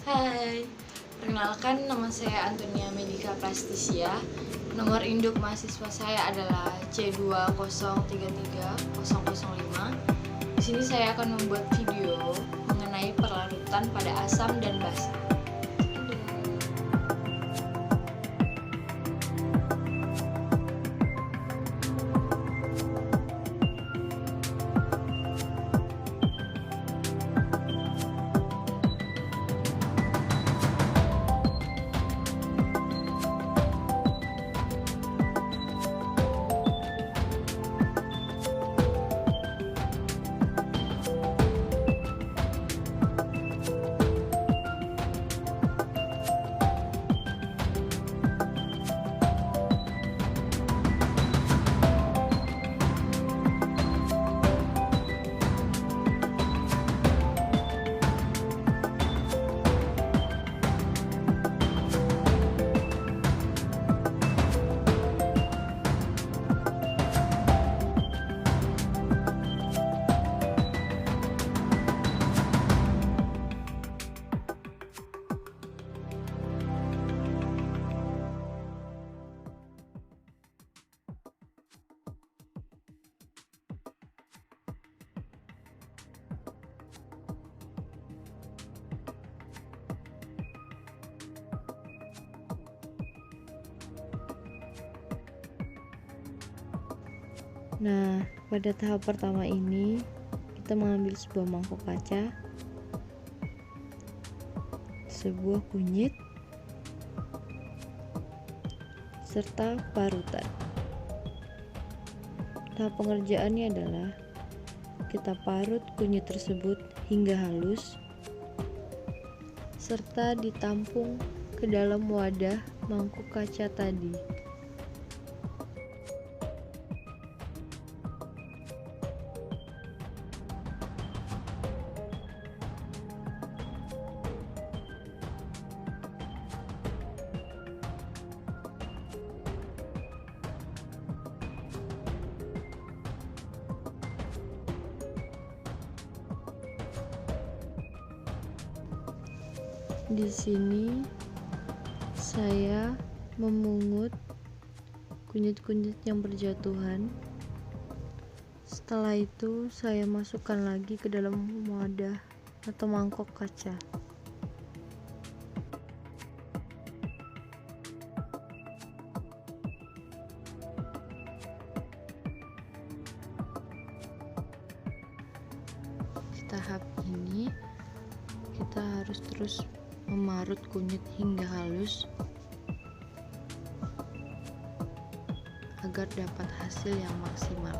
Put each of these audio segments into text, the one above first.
Hai, perkenalkan nama saya Antonia Medika Prastisia. Nomor induk mahasiswa saya adalah C2033005. Di sini saya akan membuat video mengenai perlarutan pada asam dan basa. Nah, pada tahap pertama ini kita mengambil sebuah mangkok kaca, sebuah kunyit, serta parutan. Tahap pengerjaannya adalah kita parut kunyit tersebut hingga halus, serta ditampung ke dalam wadah mangkok kaca tadi. Di sini saya memungut kunyit-kunyit yang berjatuhan. Setelah itu saya masukkan lagi ke dalam wadah atau mangkok kaca. Di tahap ini kita harus terus memarut kunyit hingga halus agar dapat hasil yang maksimal.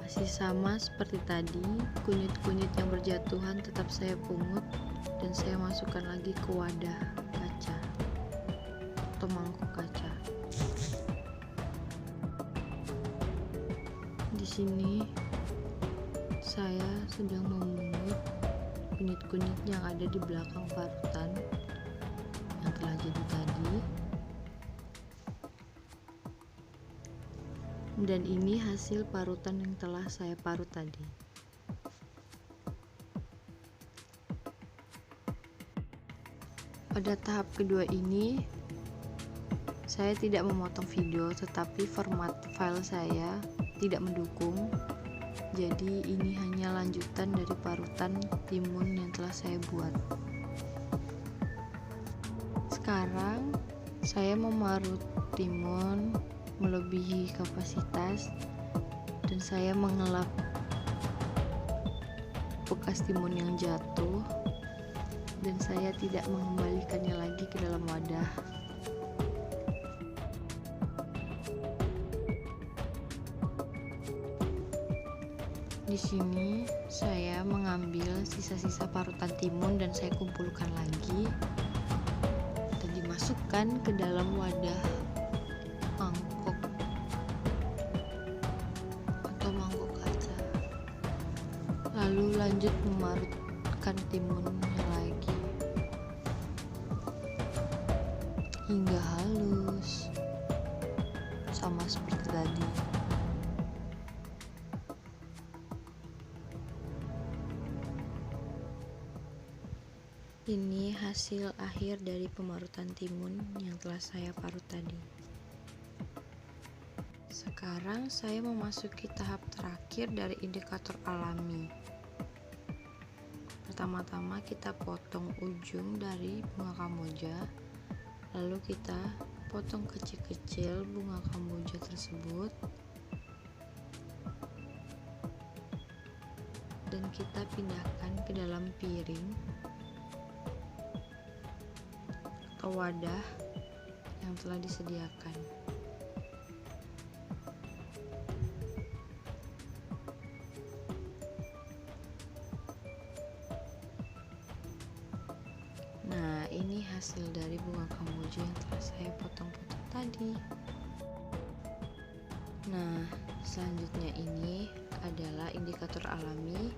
Masih sama seperti tadi, kunyit-kunyit yang berjatuhan tetap saya pungut dan saya masukkan lagi ke wadah kaca atau mangkok kaca. Di sini saya sedang memungut kunyit-kunyit yang ada di belakang parutan yang telah jadi tadi. Dan ini hasil parutan yang telah saya parut tadi. Pada tahap kedua ini saya tidak memotong video, tetapi format file saya tidak mendukung. Jadi ini hanya lanjutan dari parutan timun yang telah saya buat. Sekarang saya memarut timun melebihi kapasitas dan saya mengelap bekas timun yang jatuh dan saya tidak mengembalikannya lagi ke dalam wadah. Di sini saya mengambil sisa-sisa parutan timun dan saya kumpulkan lagi dan dimasukkan ke dalam wadah mangkok atau mangkok kaca. Lalu lanjut memarut haluskan timunnya lagi hingga halus, sama seperti tadi. Ini hasil akhir dari pemarutan timun yang telah saya parut tadi. Sekarang saya memasuki tahap terakhir dari indikator alami. Pertama-tama kita potong ujung dari bunga kamboja, lalu kita potong kecil-kecil bunga kamboja tersebut, dan kita pindahkan ke dalam piring atau wadah yang telah disediakan. Nah, ini hasil dari bunga kamboja yang telah saya potong-potong tadi. Nah, selanjutnya ini adalah indikator alami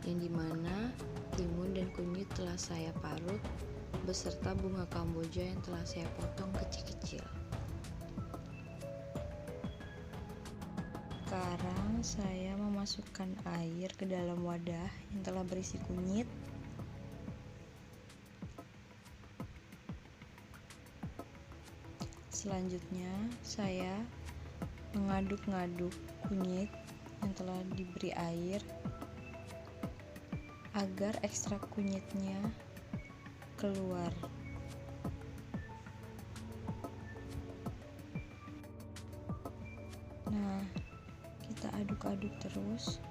yang dimana timun dan kunyit telah saya parut beserta bunga kamboja yang telah saya potong kecil-kecil. Sekarang saya memasukkan air ke dalam wadah yang telah berisi kunyit. Selanjutnya saya mengaduk-ngaduk kunyit yang telah diberi air agar ekstrak kunyitnya keluar. Nah, kita aduk-aduk terus.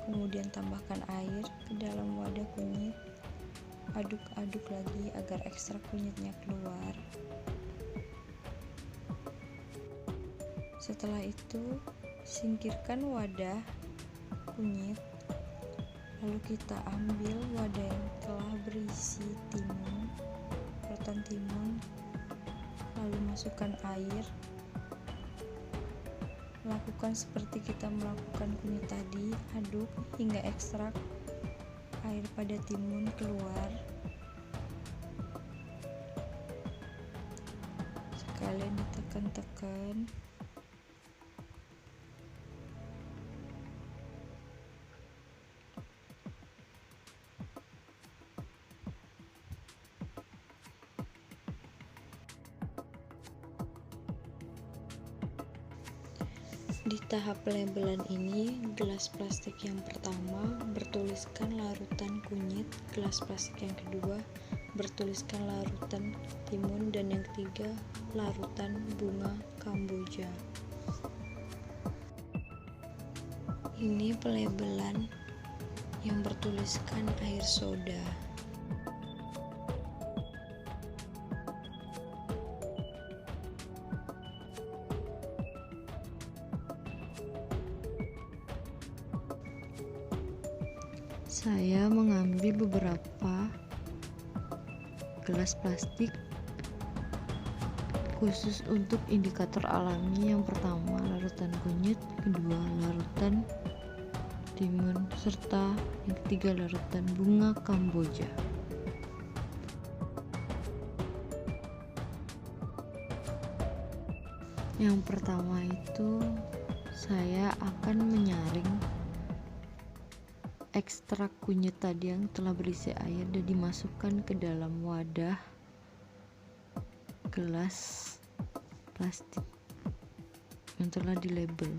Kemudian tambahkan air ke dalam wadah kunyit. Aduk-aduk lagi agar ekstrak kunyitnya keluar. Setelah itu, singkirkan wadah kunyit, lalu kita ambil wadah yang telah berisi timun, parutan timun, lalu masukkan air. Lakukan seperti kita melakukan kunyit tadi, aduk hingga ekstrak air pada timun keluar. Sekalian ditekan-tekan. Di tahap pelabelan ini, gelas plastik yang pertama bertuliskan larutan kunyit, gelas plastik yang kedua bertuliskan larutan timun, dan yang ketiga larutan bunga kamboja. Ini pelabelan yang bertuliskan air soda. Saya mengambil beberapa gelas plastik khusus untuk indikator alami. Yang pertama larutan kunyit, kedua larutan timun, serta yang ketiga larutan bunga kamboja. Yang pertama itu saya akan menyaring ekstrak kunyit tadi yang telah berisi air dan dimasukkan ke dalam wadah gelas plastik yang telah dilabel.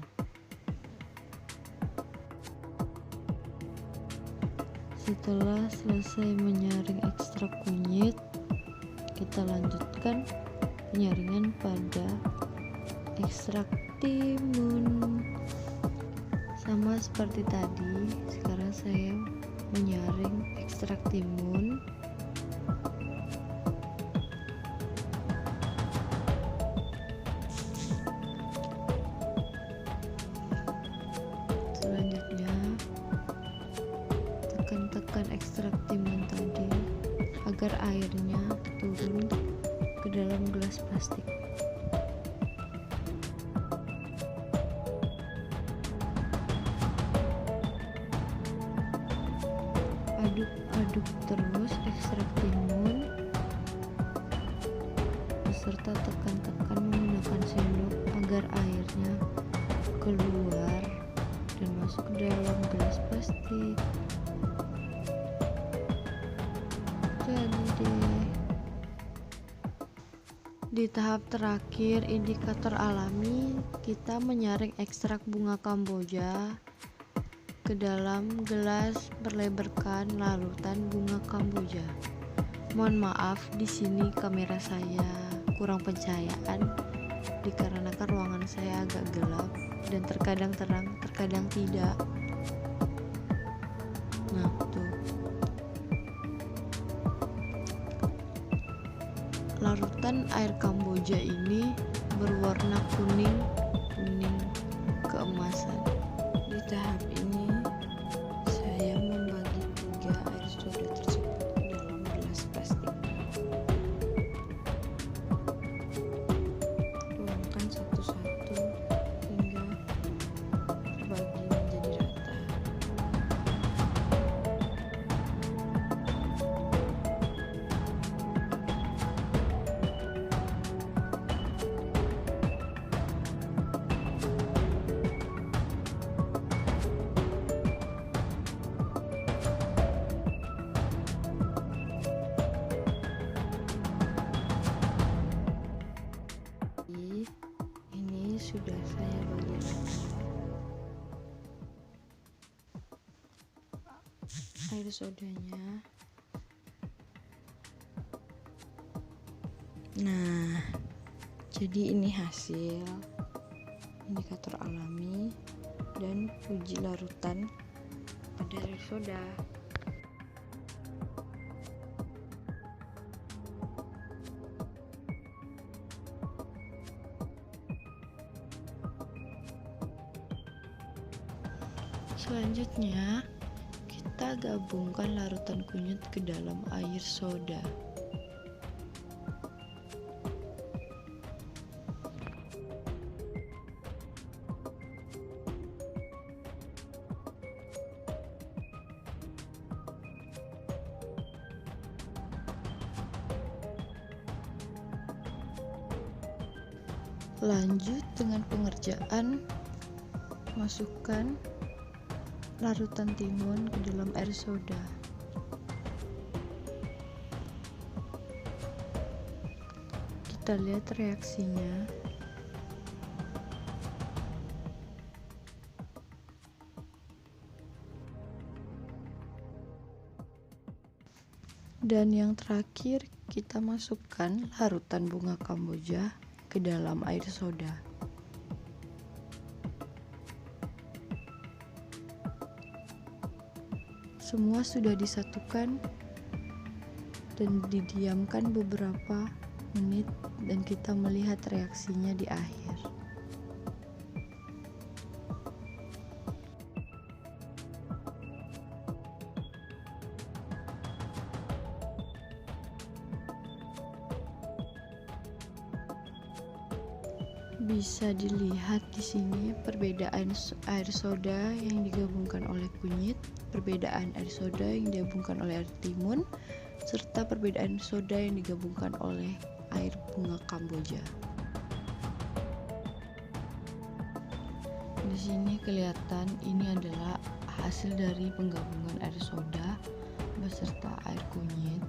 Setelah selesai menyaring ekstrak kunyit, kita lanjutkan penyaringan pada ekstrak timun. Sama seperti tadi, sekarang saya menyaring ekstrak timun. Selanjutnya, tekan-tekan ekstrak timun tadi agar airnya turun ke dalam gelas plastik. Aduk terus ekstrak timun beserta tekan-tekan menggunakan sendok agar airnya keluar dan masuk ke dalam gelas plastik. Jadi deh. Di tahap terakhir indikator alami, kita menyaring ekstrak bunga kamboja ke dalam gelas berlebarkan larutan bunga kamboja. Mohon maaf, di sini kamera saya kurang pencahayaan dikarenakan ruangan saya agak gelap dan terkadang terang, terkadang tidak. Nah, tuh. Larutan air kamboja ini berwarna kuning keemasan. Di tahap ini saya membagi 3 air soda tersebut ke dalam gelas plastik. Tuangkan satu-satu hingga terbagi menjadi rata. Ini sudah saya bagi rata. Air sodanya. Nah, jadi ini hasil indikator alami dan uji larutan pada air soda. Selanjutnya, kita gabungkan larutan kunyit ke dalam air soda. Lanjut dengan pengerjaan, masukkan larutan timun ke dalam air soda. Kita lihat reaksinya. Dan yang terakhir, kita masukkan larutan bunga kamboja ke dalam air soda. Semua sudah disatukan dan didiamkan beberapa menit dan kita melihat reaksinya di akhir. Bisa dilihat di sini perbedaan air soda yang digabungkan oleh kunyit, perbedaan air soda yang digabungkan oleh air timun, serta perbedaan soda yang digabungkan oleh air bunga kamboja. Di sini kelihatan ini adalah hasil dari penggabungan air soda beserta air kunyit.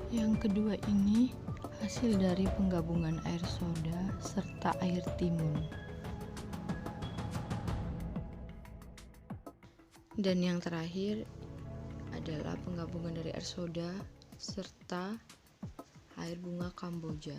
Yang kedua ini hasil dari penggabungan air soda serta air timun. Dan yang terakhir adalah penggabungan dari air soda serta air bunga kamboja.